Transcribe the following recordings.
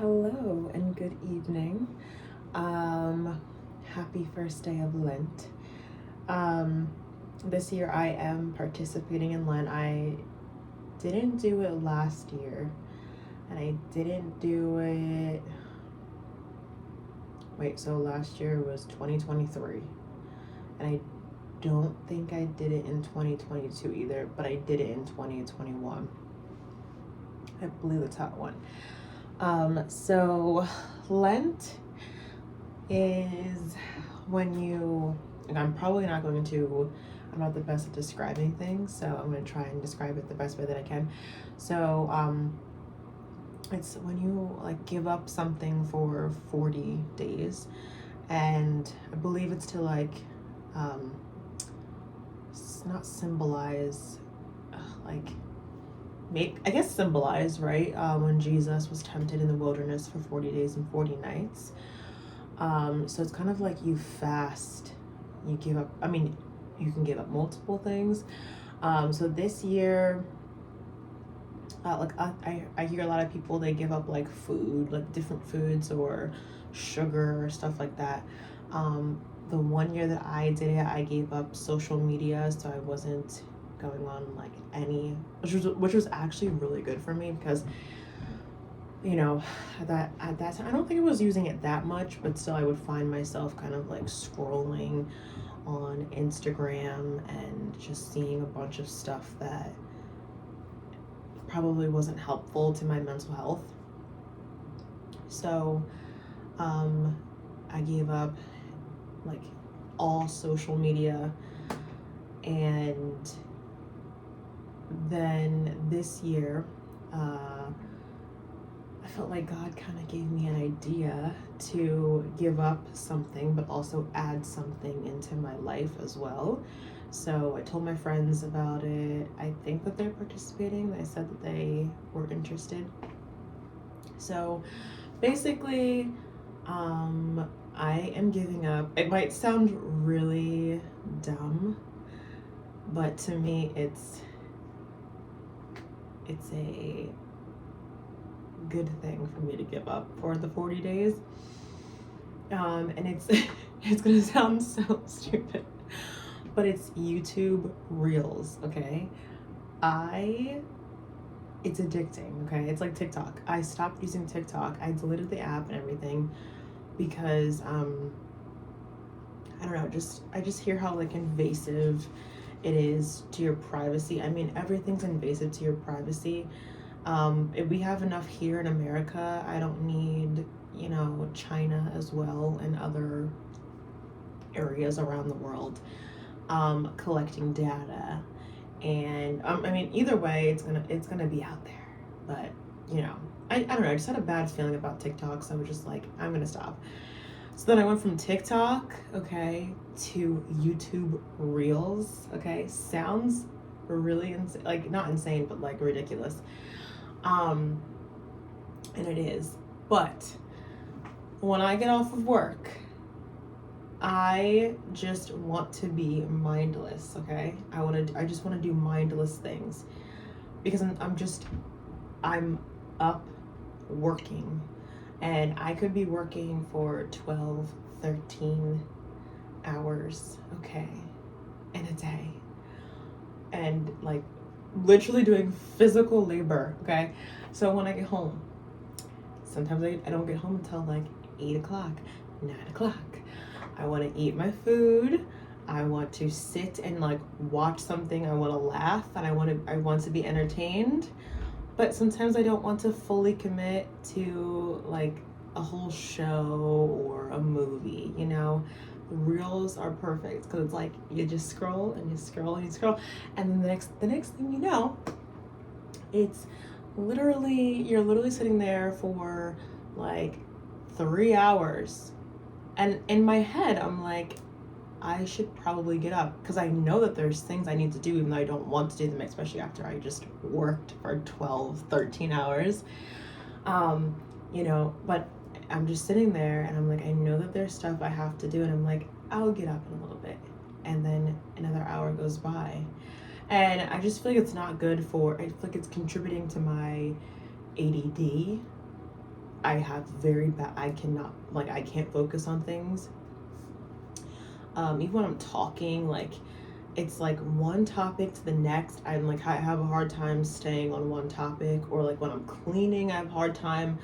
Hello and good evening. Happy first day of Lent. This year I am participating in Lent. I didn't do it last year, and I didn't do it. So last year was 2023, and I don't think I did it in 2022 either, but I did it in 2021. I blew the top one. So Lent is when you, and I'm not the best at describing things, so I'm going to try and describe it the best way that I can. So, it's when you like give up something for 40 days, and I believe it's to it's not symbolize, symbolize, right? When Jesus was tempted in the wilderness for 40 days and 40 nights. So it's kind of like you fast, you give up, you can give up multiple things. So this year, I hear a lot of people, they give up like food, like different foods or sugar or stuff like that. The one year that I did it, I gave up social media, so I wasn't going on like any, which was actually really good for me, because at that time I don't think I was using it that much, but still I would find myself kind of like scrolling on Instagram and just seeing a bunch of stuff that probably wasn't helpful to my mental health. So I gave up like all social media, and then this year I felt like God kind of gave me an idea to give up something but also add something into my life as well. So I told my friends about it. I think that they're participating. They said that they were interested. So basically, I am giving up. It might sound really dumb, but to me it's a good thing for me to give up for the 40 days. And it's gonna sound so stupid, but it's YouTube Reels, okay? It's addicting, okay? It's like TikTok. I stopped using TikTok. I deleted the app and everything because I don't know, I just hear how like invasive it is to your privacy. Everything's invasive to your privacy. If we have enough here in America, I don't need, China as well and other areas around the world collecting data. And either way, it's gonna be out there. But I don't know. I just had a bad feeling about TikTok, so I was just like, I'm gonna stop. So then I went from TikTok, okay, to YouTube Reels, okay. Sounds really insane, like not insane, but like ridiculous. And it is. But when I get off of work, I just want to be mindless, okay? I just want to do mindless things, because I'm up working, and I could be working for 12, 13 hours, okay, in a day, and like literally doing physical labor, okay? So when I get home, sometimes I don't get home until like 8 o'clock, 9 o'clock. I want to eat my food. I want to sit and like watch something. I want to laugh, and I want to be entertained. But sometimes I don't want to fully commit to like a whole show or a movie, Reels are perfect, because it's like you just scroll and you scroll and you scroll, and then the next thing you know, it's you're literally sitting there for like 3 hours. And in my head, I'm like, I should probably get up, because I know that there's things I need to do, even though I don't want to do them, especially after I just worked for 12, 13 hours. But I'm just sitting there, and I'm like, I know that there's stuff I have to do, and I'm like, I'll get up in a little bit. And then another hour goes by. And I just feel like it's not good I feel like it's contributing to my ADD, I have very bad, I can't focus on things. Even when I'm talking, like, it's like one topic to the next. I have a hard time staying on one topic, or like when I'm cleaning, I have a hard time.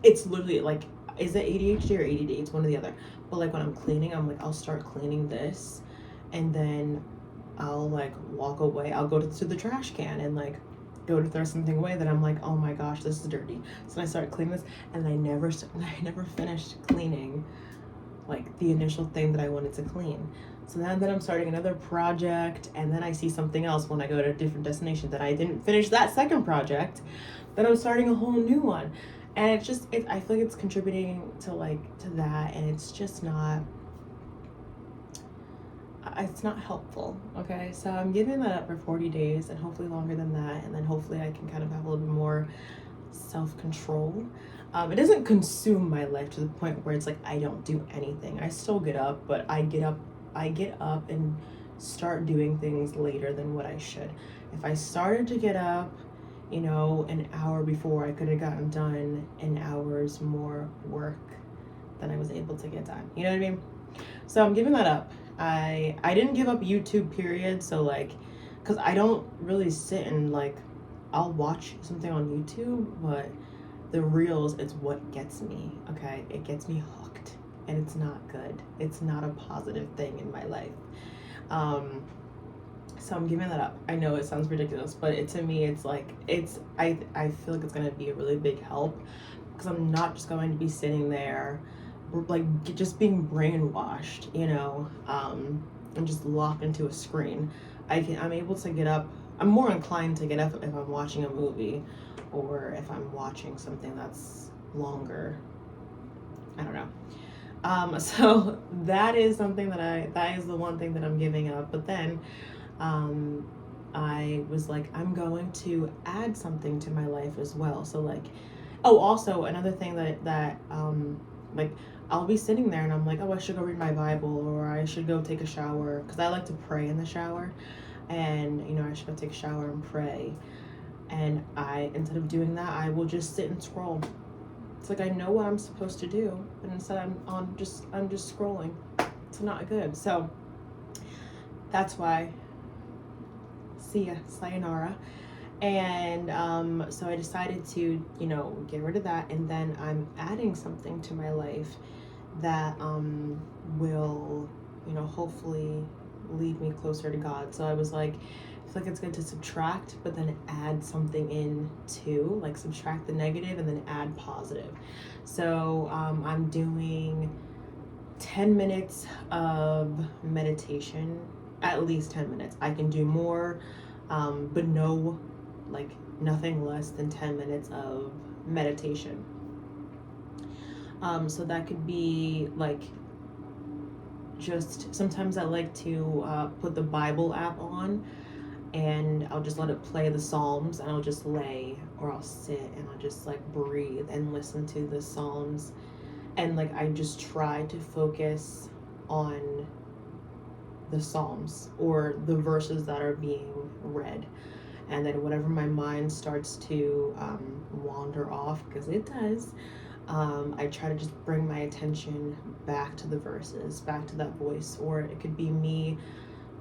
It's literally like, is it ADHD or ADD? It's one or the other. But like when I'm cleaning, I'm like, I'll start cleaning this, and then I'll like walk away. I'll go to the trash can and like go to throw something away that I'm like, oh my gosh, this is dirty. So I start cleaning this, and I never finished cleaning like the initial thing that I wanted to clean. So then I'm starting another project, and then I see something else when I go to a different destination that I didn't finish that second project. Then I'm starting a whole new one, and I feel like it's contributing to that, and it's just not. It's not helpful. Okay, so I'm giving that up for 40 days, and hopefully longer than that, and then hopefully I can kind of have a little bit more self-control. It doesn't consume my life to the point where it's like I don't do anything. I still get up, but I get up and start doing things later than what I should. If I started to get up, an hour before, I could have gotten done an hour's more work than I was able to get done. You know what I mean? So I'm giving that up. I didn't give up YouTube, period. So like, because I don't really sit and like, I'll watch something on YouTube, but the reels, it's what gets me. Okay, it gets me hooked, and it's not good. It's not a positive thing in my life. So I'm giving that up. I know it sounds ridiculous, but to me, it's like, I feel like it's gonna be a really big help, because I'm not just going to be sitting there like just being brainwashed, and just locked into a screen. I'm able to get up. I'm more inclined to get up if I'm watching a movie, or if I'm watching something that's longer. I don't know. So that is something that is the one thing that I'm giving up. But then I was like, I'm going to add something to my life as well. So like, also another thing that like, I'll be sitting there and I'm like, I should go read my Bible, or I should go take a shower, because I like to pray in the shower, and I should go take a shower and pray. And instead of doing that, I will just sit and scroll. It's like I know what I'm supposed to do, but instead I'm just scrolling. It's not good. So that's why. See ya, sayonara. And so I decided to get rid of that, and then I'm adding something to my life that will hopefully lead me closer to God. So I was like, I feel like it's good to subtract, but then add something in too, like subtract the negative and then add positive. So I'm doing 10 minutes of meditation, at least 10 minutes. I can do more, but nothing less than 10 minutes of meditation. So that could be like, just sometimes I like to put the Bible app on, and I'll just let it play the Psalms, and I'll just lay, or I'll sit and I'll just like breathe and listen to the Psalms, and like I just try to focus on the Psalms or the verses that are being read. And then whenever my mind starts to wander off, because it does, I try to just bring my attention back to the verses, back to that voice. Or it could be me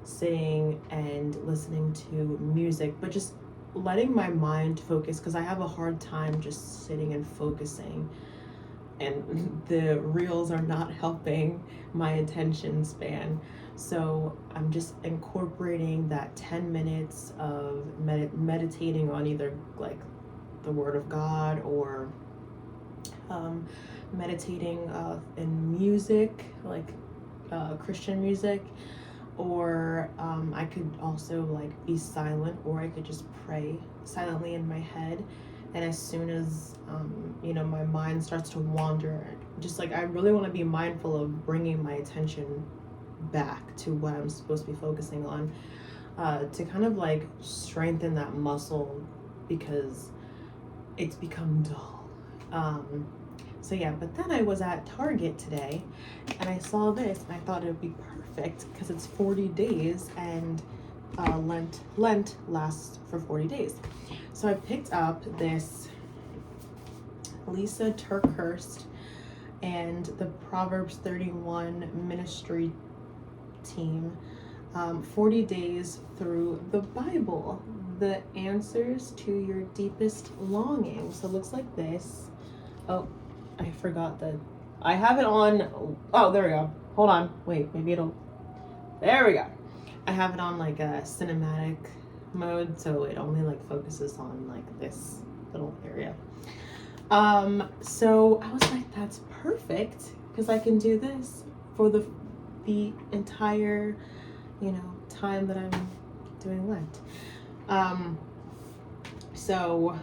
sitting and listening to music, but just letting my mind focus, because I have a hard time just sitting and focusing. And the reels are not helping my attention span. So I'm just incorporating that 10 minutes of meditating on either like the Word of God, or meditating in music, like Christian music, or I could also like be silent, or I could just pray silently in my head. And as soon as my mind starts to wander, just like I really want to be mindful of bringing my attention back to what I'm supposed to be focusing on, to kind of like strengthen that muscle, because it's become dull. So yeah, but then I was at Target today and I saw this, and I thought it would be perfect because it's 40 days and Lent lasts for 40 days. So I picked up this Lisa Turkhurst and the Proverbs 31 ministry team. 40 days through the Bible, the answers to your deepest longings. So it looks like this. Oh, I forgot that I have it on. Oh, there we go. Hold on. Wait, maybe it'll. There we go. I have it on like a cinematic mode, so it only like focuses on like this little area. So I was like, that's perfect, because I can do this for the entire, time that I'm doing Lent. So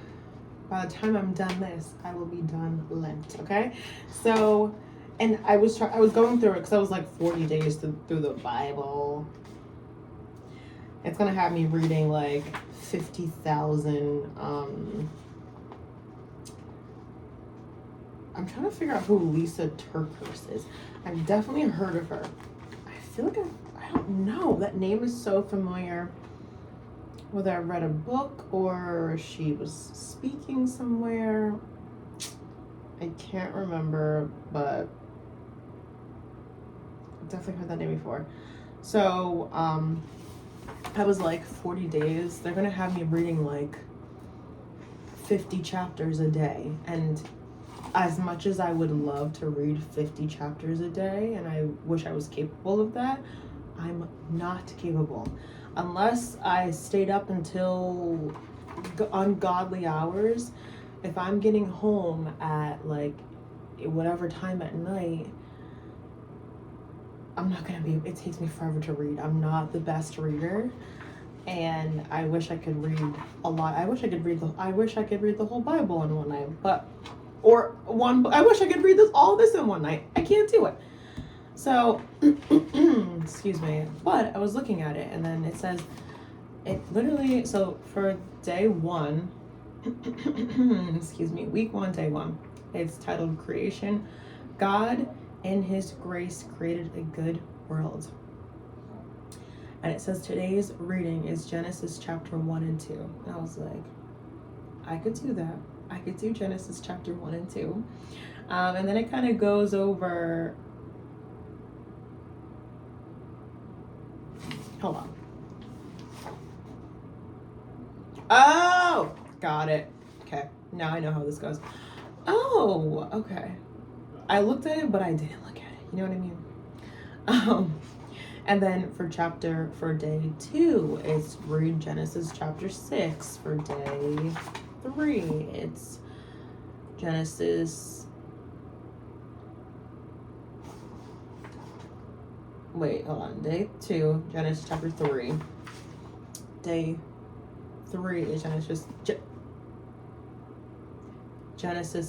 by the time I'm done this, I will be done Lent. Okay. So, and I was going through it because I was like 40 days through the Bible. It's gonna have me reading like 50,000. I'm trying to figure out who Lisa Turkhurst is. I've definitely heard of her. I feel like I don't know. That name is so familiar. Whether I read a book or she was speaking somewhere. I can't remember, but I've definitely heard that name before. So, I was like 40 days. They're going to have me reading like 50 chapters a day. And as much as I would love to read 50 chapters a day, and I wish I was capable of that, I'm not capable. Unless I stayed up until ungodly hours, if I'm getting home at like whatever time at night, I'm not gonna be, it takes me forever to read. I'm not the best reader, and I wish I could read a lot. I wish I could read the whole Bible in one night, I wish I could read all this in one night. I can't do it. So, excuse me, but I was looking at it, and then it says, it literally, so for day 1, excuse me, week 1, day 1, it's titled Creation. God in His grace created a good world. And it says today's reading is Genesis chapter 1 and 2. And I was like, I could do that. I could do Genesis chapter 1 and 2. And then it kind of goes over, hold on. Oh, got it. Okay, now I know how this goes. Oh, okay. I looked at it, but I didn't look at it. You know what I mean? And then for day 2, it's read Genesis chapter 6. For day 3, it's Genesis. Wait, hold on. Day 2, Genesis chapter 3. Day 3 is Genesis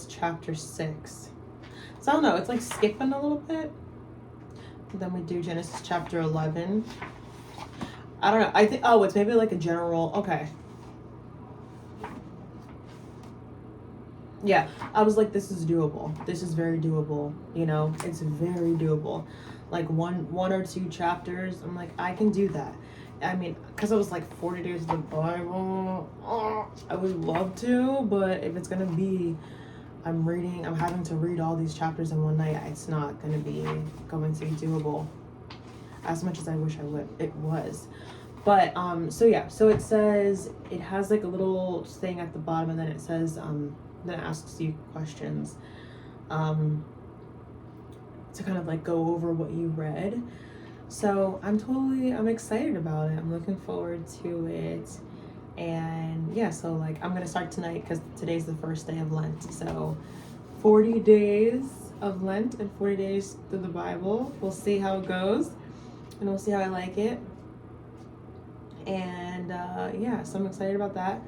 chapter 6. So I don't know, it's like skipping a little bit. Then we do Genesis chapter 11. I don't know. I think, it's maybe like a general, okay. Yeah, I was like, this is doable. This is very doable. It's very doable. Like one or 2 chapters, I'm like, I can do that. I mean, because I was like 40 days of the Bible. I would love to, but if it's going to be, I'm having to read all these chapters in one night, it's not going to be doable as much as I wish it was. But, so it says, it has like a little thing at the bottom, and then it says, then it asks you questions, to kind of like go over what you read. So I'm excited about it. I'm looking forward to it. And yeah, so like I'm gonna start tonight because today's the first day of Lent. So 40 days of Lent and 40 days through the Bible. We'll see how it goes, and we'll see how I like it. And so I'm excited about that.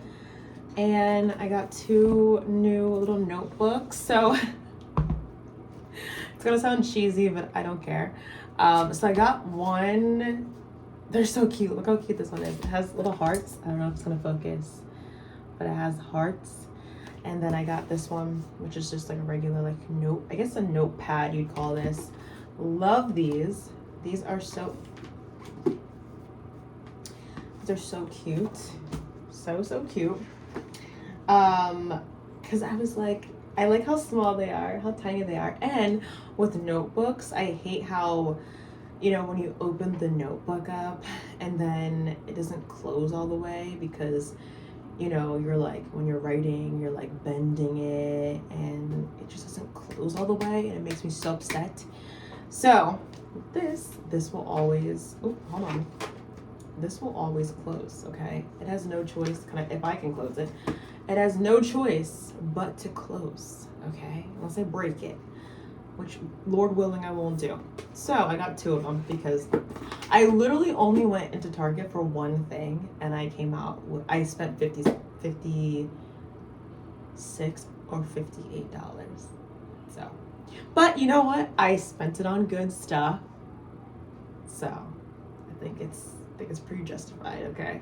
And I got 2 new little notebooks. So it's gonna sound cheesy, but I don't care. So I got one. They're so cute. Look how cute this one is. It has little hearts. I don't know if it's gonna focus, but it has hearts. And then I got this one, which is just like a regular like note. I guess a notepad you'd call this. Love these. These are so cute. So cute. Because I was like, I like how small they are, how tiny they are. And with notebooks, I hate how, you know, when you open the notebook up and then it doesn't close all the way because, you know, you're like, when you're writing, you're like bending it and it just doesn't close all the way and it makes me so upset. So this will always, oh, hold on. This will always close, okay? It has no choice, if I can close it, it has no choice but to close, okay? Unless I break it, which Lord willing I won't do. So I got 2 of them because I literally only went into Target for one thing and I came out with, I spent $56 or $58. So, but you know what? I spent it on good stuff. So I think it's pretty justified, okay?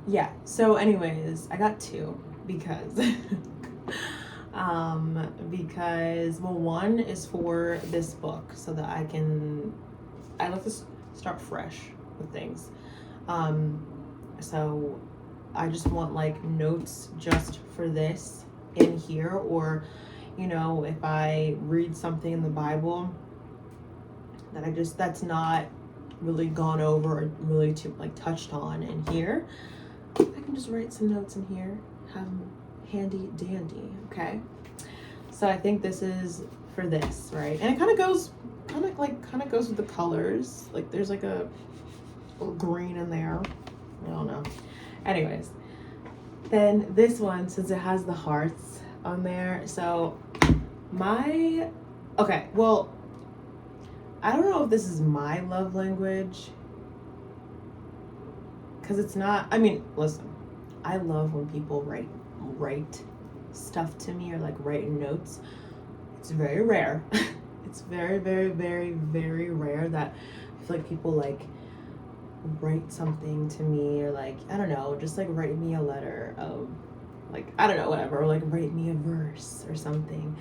Yeah, so anyways, I got 2 because because well, one is for this book so that I like to start fresh with things. So I just want like notes just for this in here, or you know, if I read something in the Bible that that's not really gone over or really too like touched on in here, I can just write some notes in here, have them handy dandy, okay? So I think this is for this, right? And it kind of goes with the colors. Like there's like a little green in there. I don't know. Anyways, then this one, since it has the hearts on there, so okay, well, I don't know if this is my love language, because it's not, I mean, listen, I love when people write stuff to me or like write notes. It's very rare. It's very, very, very, very rare that I feel like people like write something to me, or like, I don't know, just like write me a letter of like, I don't know, whatever, or like write me a verse or something.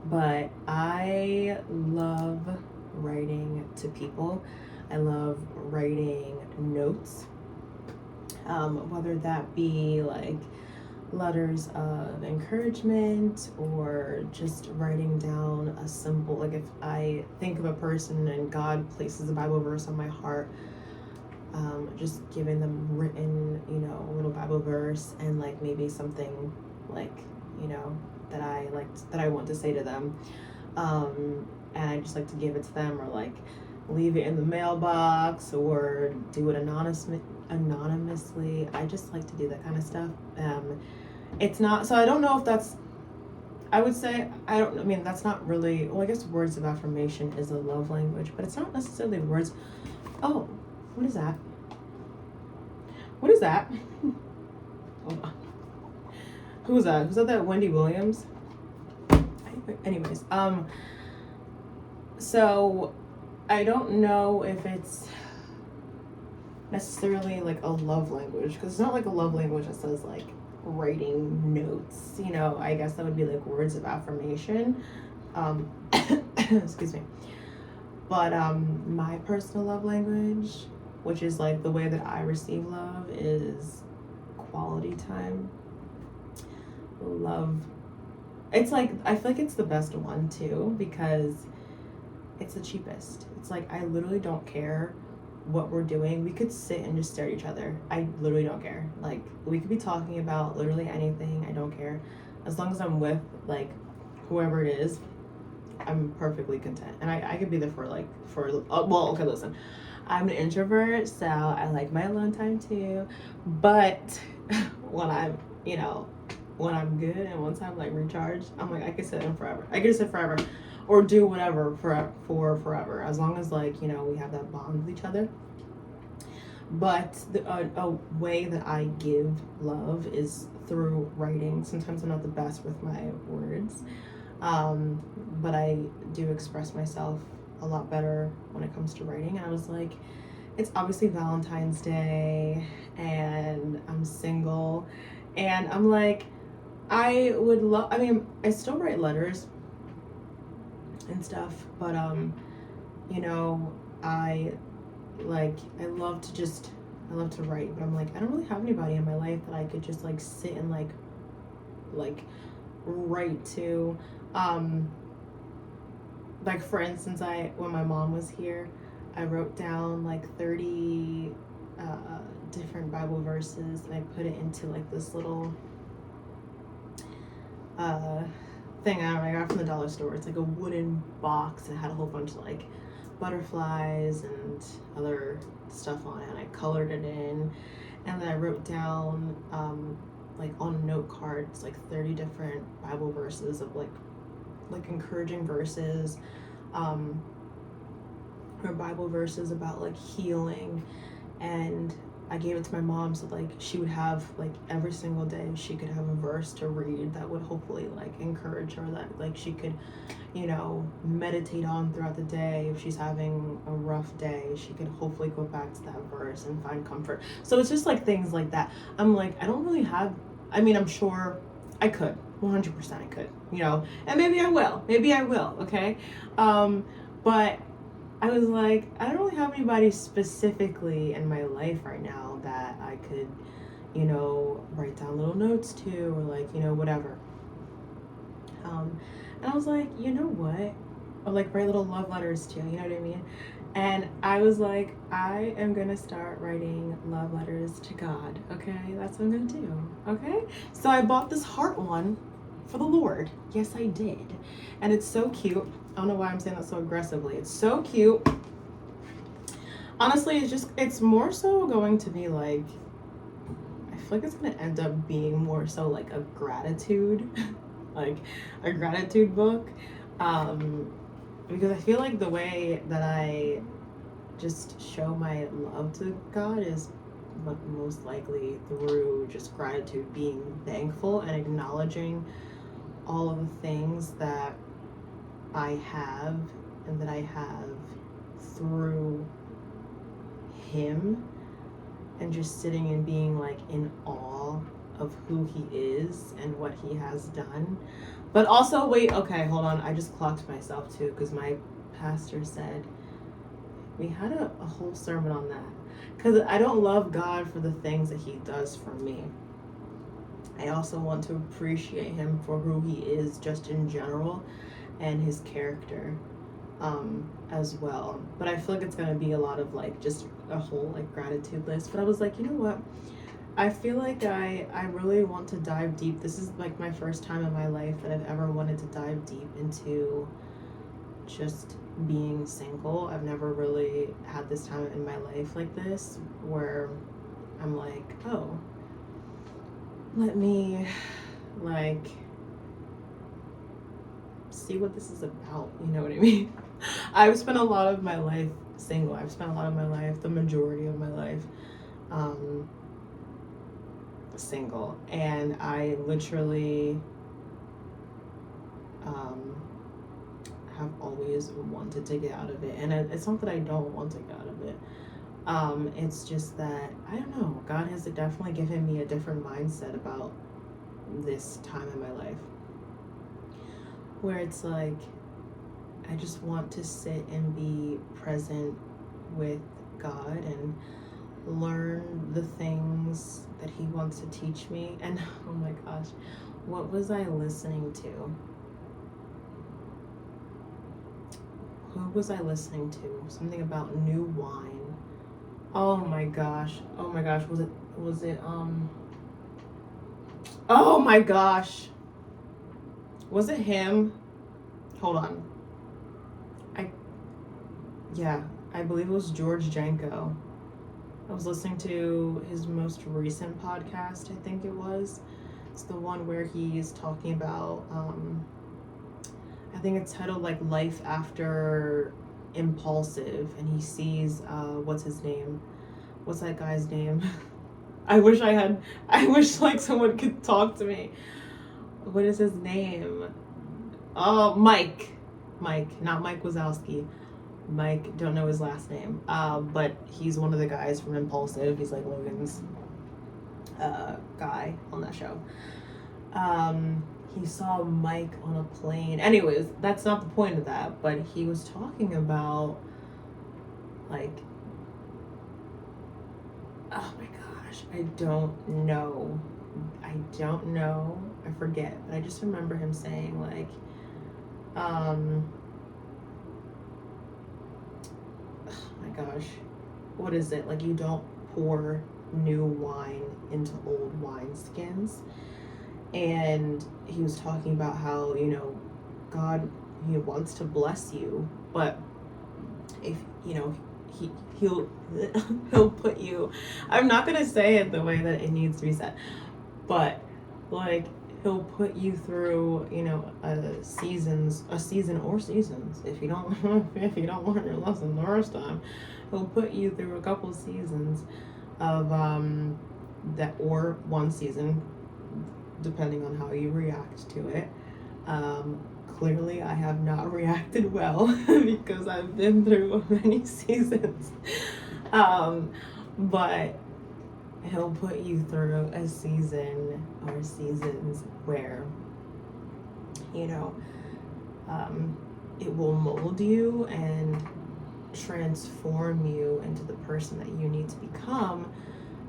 But I love writing to people. I love writing notes, whether that be like letters of encouragement or just writing down a simple, like if I think of a person and God places a Bible verse on my heart, just giving them written, you know, a little Bible verse and like maybe something like, you know, that I want to say to them, and I just like to give it to them, or like leave it in the mailbox or do it anonymously. I just like to do that kind of stuff. It's not, so I don't know if that's, I would say, I mean, that's not really, well, I guess words of affirmation is a love language, but it's not necessarily words. Oh, what is that? What is that? Hold on. Who was that? Was that Wendy Williams? Anyways, so I don't know if it's necessarily like a love language, because it's not like a love language that says like writing notes, you know. I guess that would be like words of affirmation, excuse me. But my personal love language, which is like the way that I receive love, is quality time. Love, it's like, I feel like it's the best one too, because it's the cheapest. It's like, I literally don't care what we're doing. We could sit and just stare at each other. I literally don't care. Like, we could be talking about literally anything. I don't care. As long as I'm with like whoever it is, I'm perfectly content. And I could be there well, okay, listen, I'm an introvert, so I like my alone time too. But when I'm, you know, when I'm good and once I'm like recharged, I'm like, I could sit in forever. I could sit forever or do whatever for forever, as long as like, you know, we have that bond with each other. But a way that I give love is through writing. Sometimes I'm not the best with my words, but I do express myself a lot better when it comes to writing. And I was like, it's obviously Valentine's Day and I'm single, and I'm like, I would love, I mean, I still write letters and stuff, but you know, I love to write, but I'm like, I don't really have anybody in my life that I could just like sit and like like right to. Like for instance, when my mom was here, I wrote down like 30 different Bible verses, and I put it into like this little thing I got from the dollar store. It's like a wooden box, and it had a whole bunch of like butterflies and other stuff on it, and I colored it in, and then I wrote down like on note cards like 30 different Bible verses of like encouraging verses, or Bible verses about like healing, and I gave it to my mom so like she would have like every single day she could have a verse to read that would hopefully like encourage her, that like she could, you know, meditate on throughout the day. If she's having a rough day, she could hopefully go back to that verse and find comfort. So it's just like things like that. I'm like, I don't really have, I mean, I'm sure I could, 100% I could, you know, and maybe I will, okay? But I was like, I don't really have anybody specifically in my life right now that I could, you know, write down little notes to, or like, you know, whatever. And I was like, you know what? Or like write little love letters to, you know what I mean? And I was like, I am gonna start writing love letters to God, okay? That's what I'm gonna do, okay? So I bought this heart one for the Lord. Yes, I did. And it's so cute. I don't know why I'm saying that so aggressively. It's so cute. Honestly, it's more so going to be like, I feel like it's going to end up being more so like a gratitude, like a gratitude book. Because I feel like the way that I just show my love to God is most likely through just gratitude, being thankful and acknowledging all of the things that I have and that I have through him, and just sitting and being like in awe of who he is and what he has done. But also, wait, okay, hold on, I just clocked myself too, because my pastor said we had a whole sermon on that, because I don't love God for the things that he does for me. I also want to appreciate him for who he is just in general, and his character as well. But I feel like it's going to be a lot of like just a whole like gratitude list. But I was like, you know what? I feel like I really want to dive deep. This is like my first time in my life that I've ever wanted to dive deep into just being single. I've never really had this time in my life like this where I'm like, oh, let me like see what this is about, you know what I mean? I've spent a lot of my life single. I've spent a lot of my life, the majority of my life, single, and I literally have always wanted to get out of it. And it's not that I don't want to get out of it. It's just that, I don't know, God has definitely given me a different mindset about this time in my life, where it's like, I just want to sit and be present with God and learn the things that he wants to teach me. And oh my gosh, what was I listening to? Who was I listening to? Something about new wine. Oh my gosh. Was it oh my gosh. Was it him? Hold on. I believe it was George Janko. I was listening to his most recent podcast, I think it was. It's the one where he's talking about, I think it's titled like Life After Impulsive, and he sees, what's his name? What's that guy's name? I wish like someone could talk to me. What is his name? Oh, Mike, not Mike Wazowski. Mike, don't know his last name, but he's one of the guys from Impulsive. He's like Logan's guy on that show. He saw Mike on a plane. Anyways, that's not the point of that, but he was talking about like, oh my gosh, I don't know I forget, but I just remember him saying like, oh my gosh, what is it? Like, you don't pour new wine into old wineskins. And he was talking about how, you know, God, he wants to bless you, but if, you know, he'll he'll put you, I'm not gonna say it the way that it needs to be said, but like, he'll put you through, you know, a season or seasons. If you don't learn your lesson the first time, he'll put you through a couple seasons of that, or one season, depending on how you react to it. Clearly I have not reacted well because I've been through many seasons. But he'll put you through a season or seasons where, you know, it will mold you and transform you into the person that you need to become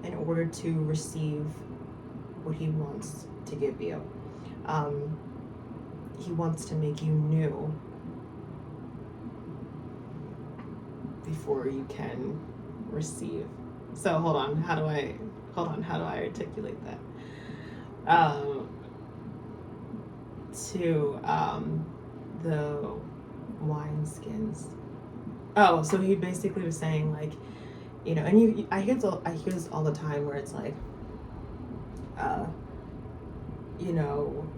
in order to receive what he wants to give you. He wants to make you new before you can receive. So hold on, how do I articulate that? To the wineskins. Oh, so he basically was saying like, you know, and I hear this all the time where it's like, you know,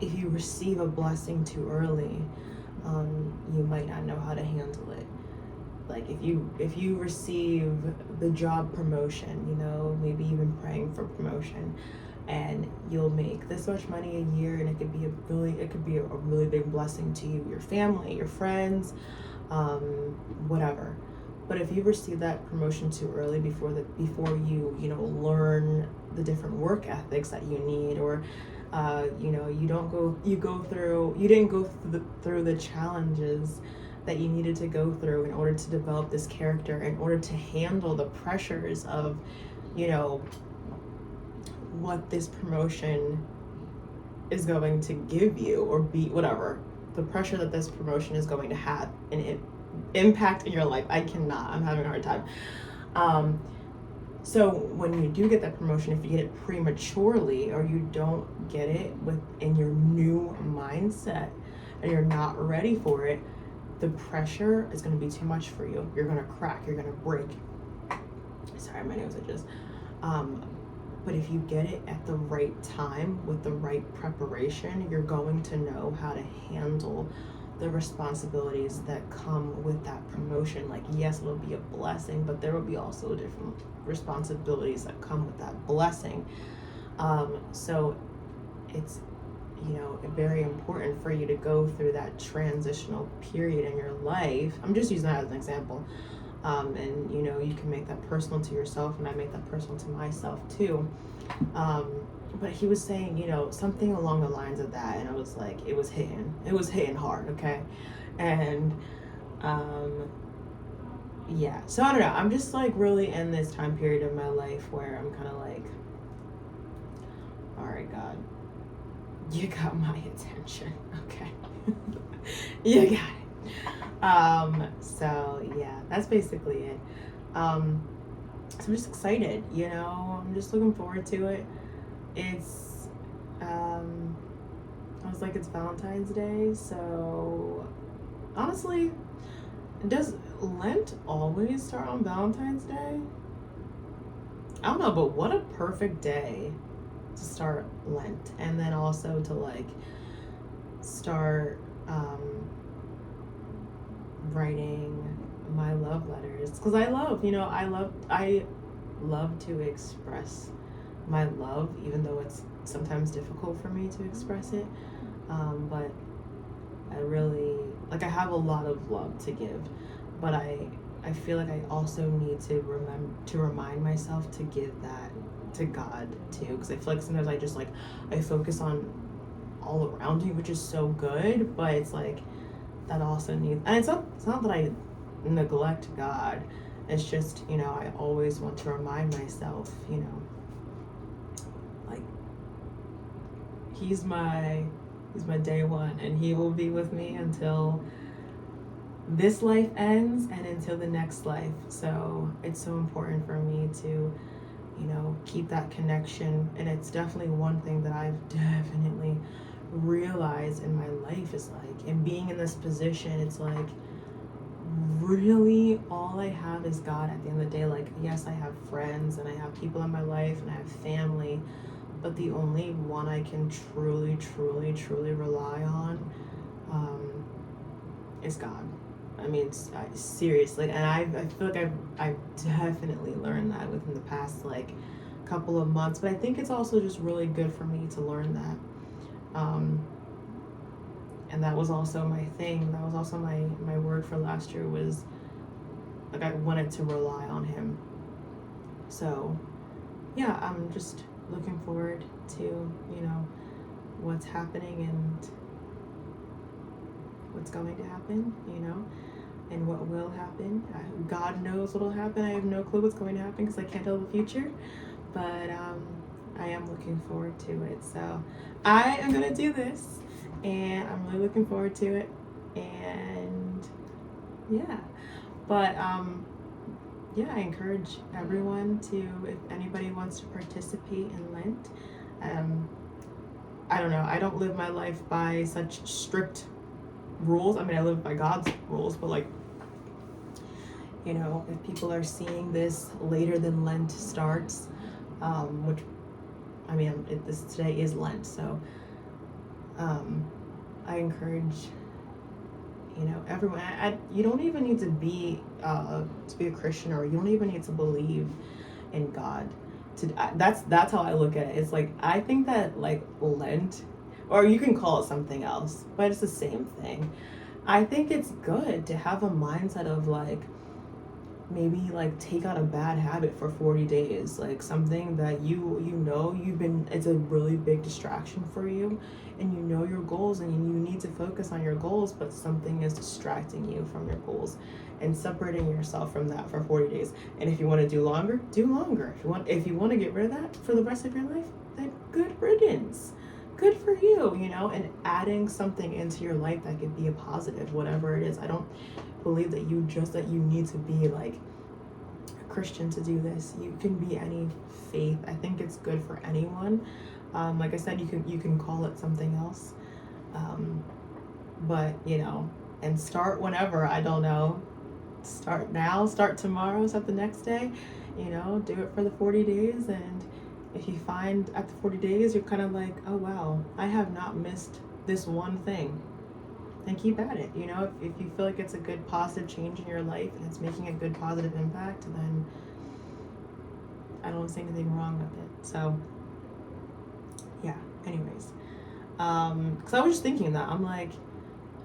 if you receive a blessing too early, you might not know how to handle it. Like if you receive the job promotion, you know, maybe even praying for promotion, and you'll make this much money a year, and it could be a really big blessing to you, your family, your friends, whatever. But if you receive that promotion too early, before you learn the different work ethics that you need, or you know, you didn't go through the challenges that you needed to go through in order to develop this character, in order to handle the pressures of, you know, what this promotion is going to give you, or be whatever the pressure that this promotion is going to have an impact in your life. I'm having a hard time. So when you do get that promotion, if you get it prematurely, or you don't get it within your new mindset, and you're not ready for it, the pressure is going to be too much for you. You're going to crack, you're going to break. Sorry, my nose itches. But if you get it at the right time, with the right preparation, you're going to know how to handle the responsibilities that come with that promotion. Like, yes, it'll be a blessing, but there will be also different responsibilities that come with that blessing. So it's, you know, very important for you to go through that transitional period in your life. I'm just using that as an example. And, you know, you can make that personal to yourself, and I make that personal to myself too. But he was saying, you know, something along the lines of that, and I was like, it was hitting hard, okay? And, yeah, so I don't know, I'm just like really in this time period of my life where I'm kind of like, all right, God, you got my attention, okay? You got it. So yeah, that's basically it. So I'm just excited, you know, I'm just looking forward to it. It's, I was like, it's Valentine's Day, so honestly, does Lent always start on Valentine's Day? I don't know, but what a perfect day to start Lent, and then also to like start writing my love letters, because I love to express my love, even though it's sometimes difficult for me to express it, but I really, like, I have a lot of love to give, but I feel like I also need to remind myself to give that to God too, because I feel like sometimes I focus on all around me, which is so good, but it's like that also needs, and it's not that I neglect God, it's just, you know, I always want to remind myself, you know, like, he's my day one, and he will be with me until this life ends and until the next life. So it's so important for me to, keep that connection. And it's definitely one thing that I've definitely realized in my life is like, in being in this position, it's like, really all I have is God at the end of the day. Like, yes, I have friends and I have people in my life and I have family, but the only one I can truly, truly, truly rely on is God. I mean, seriously, and I feel like I've definitely learned that within the past like couple of months. But I think it's also just really good for me to learn that. And that was also my thing. That was also my word for last year, was like I wanted to rely on him. So yeah, I'm just looking forward to, what's happening and what's going to happen, and what will happen. God knows what will happen. I have no clue what's going to happen because I can't tell the future. But I am looking forward to it. So I am going to do this, and I'm really looking forward to it. And yeah, but yeah, I encourage everyone to, if anybody wants to participate in Lent. I don't know, I don't live my life by such strict rules. I mean, I live by God's rules, but like, if people are seeing this later than Lent starts, which, I mean, today is Lent, so I encourage, everyone. You don't even need to be a Christian, or you don't even need to believe in God. That's how I look at it. It's like, I think that like Lent, or you can call it something else, but it's the same thing. I think it's good to have a mindset of like, maybe like take out a bad habit for 40 days, like something that it's a really big distraction for you, and your goals, and you need to focus on your goals, but something is distracting you from your goals, and separating yourself from that for 40 days. And if you want to do longer, do longer. If you want to get rid of that for the rest of your life, then good riddance. Good for you, and adding something into your life that could be a positive, whatever it is. I don't believe that you need to be like a Christian to do this. You can be any faith. I think it's good for anyone. Like I said, you can call it something else, but and start whenever. I don't know, start now, start tomorrow, start the next day. Do it for the 40 days, and if you find at the 40 days you're kind of like, oh wow, I have not missed this one thing, and keep at it. If you feel like it's a good positive change in your life and it's making a good positive impact, then I don't see anything wrong with it. So yeah, anyways, because I was just thinking that, I'm like,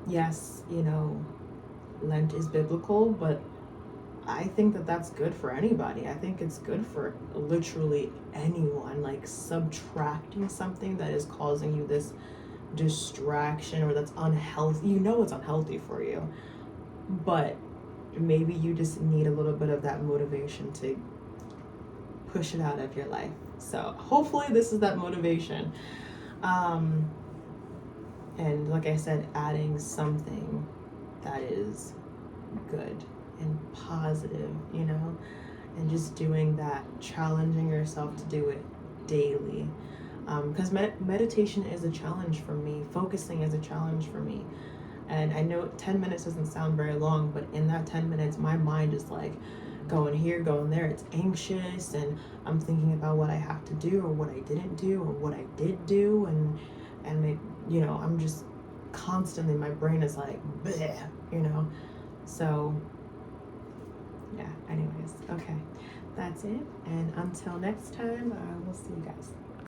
yes, Lent is biblical, but I think that that's good for anybody. I think it's good for literally anyone. Like, subtracting something that is causing you this distraction, or that's unhealthy. It's unhealthy for you, but maybe you just need a little bit of that motivation to push it out of your life. So hopefully this is that motivation. And like I said, adding something that is good and positive, and just doing that, challenging yourself to do it daily. Because meditation is a challenge for me. Focusing is a challenge for me. And I know 10 minutes doesn't sound very long, but in that 10 minutes, my mind is like going here, going there. It's anxious, and I'm thinking about what I have to do, or what I didn't do, or what I did do. And I'm just constantly, my brain is like, bleh, So yeah, anyways, okay. That's it. And until next time, I will see you guys.